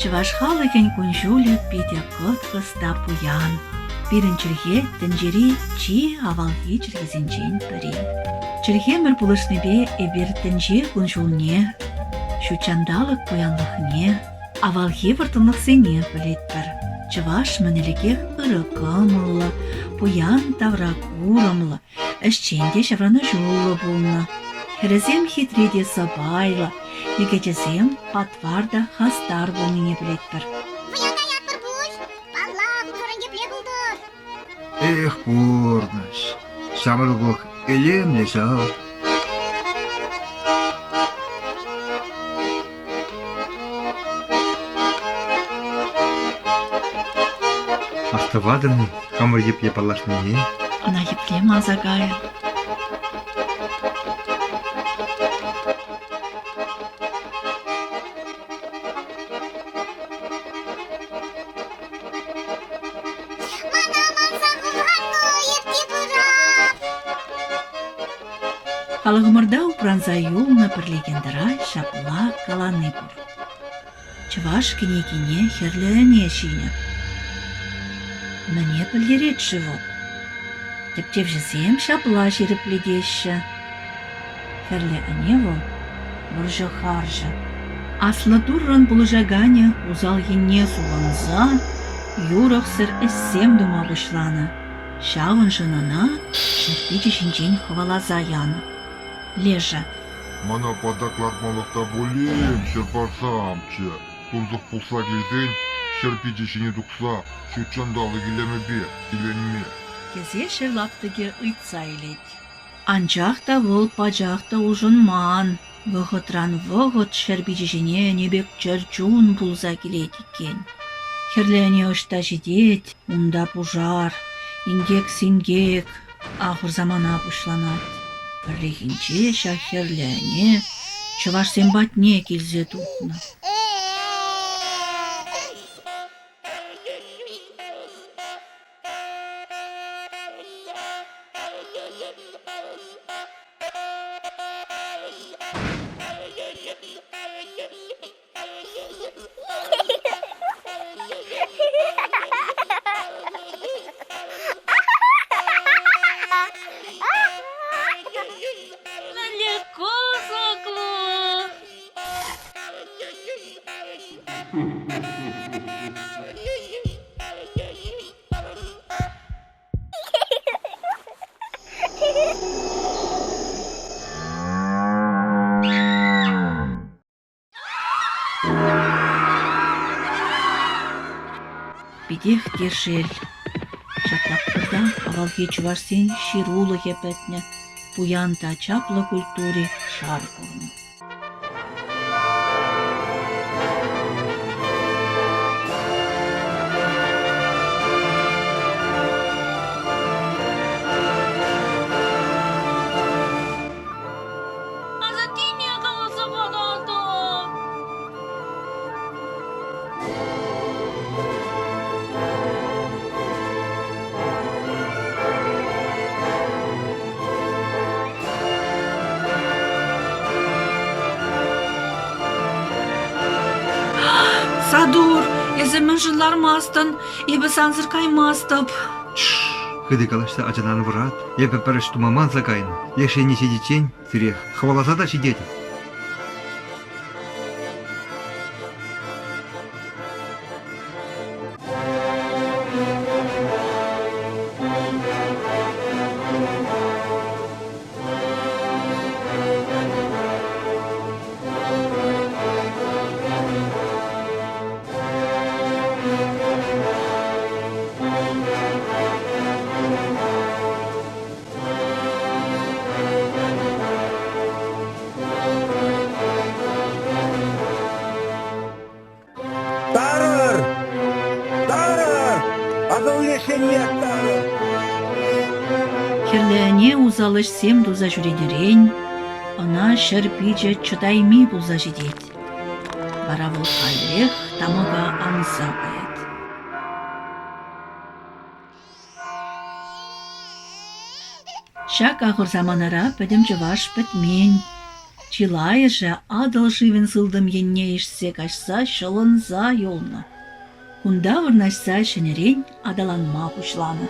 Чуваш халыгын кунжуле пиде кыт-кыста пуян. Пирін тінжері чи авалги чіргізінчен пірі. Чіргемір бұлышныбе эбір тінже кунжулне, шучандалық пуянлықне, авалги выртынлықсене білетпір. Чуваш мінеліге ырықымылы, пуян тавра курымлы, ішченде шавраны жолы болны. Хірізем хитреде сабайлы, егечізем патварда хастар болныне білетпір. Эх, порнаш, самыргок элем не сау. Астывадырны, хамыр еп палашны не? Она еплем азагая. Халығымырда упранза юлна бір легендарай шапла каланы бұр. Чываш кенекене херлеріне шине. Мне білдерет живот. Тіптеп жізем шапла жеріп ледеші. Херле анево бұржы харжы. Аслы туррын бұлыжаганя узал ене суланза, юрық сыр әссем дума бұшланы. Шавын жынына шырпичі шинчен хвалаза яны. Лежа. Мана падаклармалықта болем, шерпарсамчы. Тузық пулса келден, шерпичішіне дұқса, шүтчандалы келемі бе, келенме. Кезе шерлаптыге ұйтса елет. Анчақта вол пачақта ұжынман. Вғытран вғыт шерпичішіне небек чәрчун пулса келет екен. Херлене ұшта жедет, ұнда пужар, ингек-сингек, ақыр замана пұшланат. Бірлігінче шахерләне, чываш сембатне келзе тухна. Бидех держель. Шаптапкырда авалге чувашсен ширулы епетне, пуянта чаплы культуре шар курны. Садур, езімін жылармастын, ебі санзыр каймастып. Хыды калашта ачананы врат, епі піріш тумаман закайын, ешені сидечен, сирех, хваласа да сидеті. Херлене узалыш сем дуза жүредерен, она шерпиче чытайми булза жидет. Бара вол халех тамага анса каят. Шак ахыр заманара пөдім жываш пөтмен. Чилайыжы адыл живен сылдым енне ишсе качса шылынса йолны. Кунда вырнашса шенерен адаланма пучланы.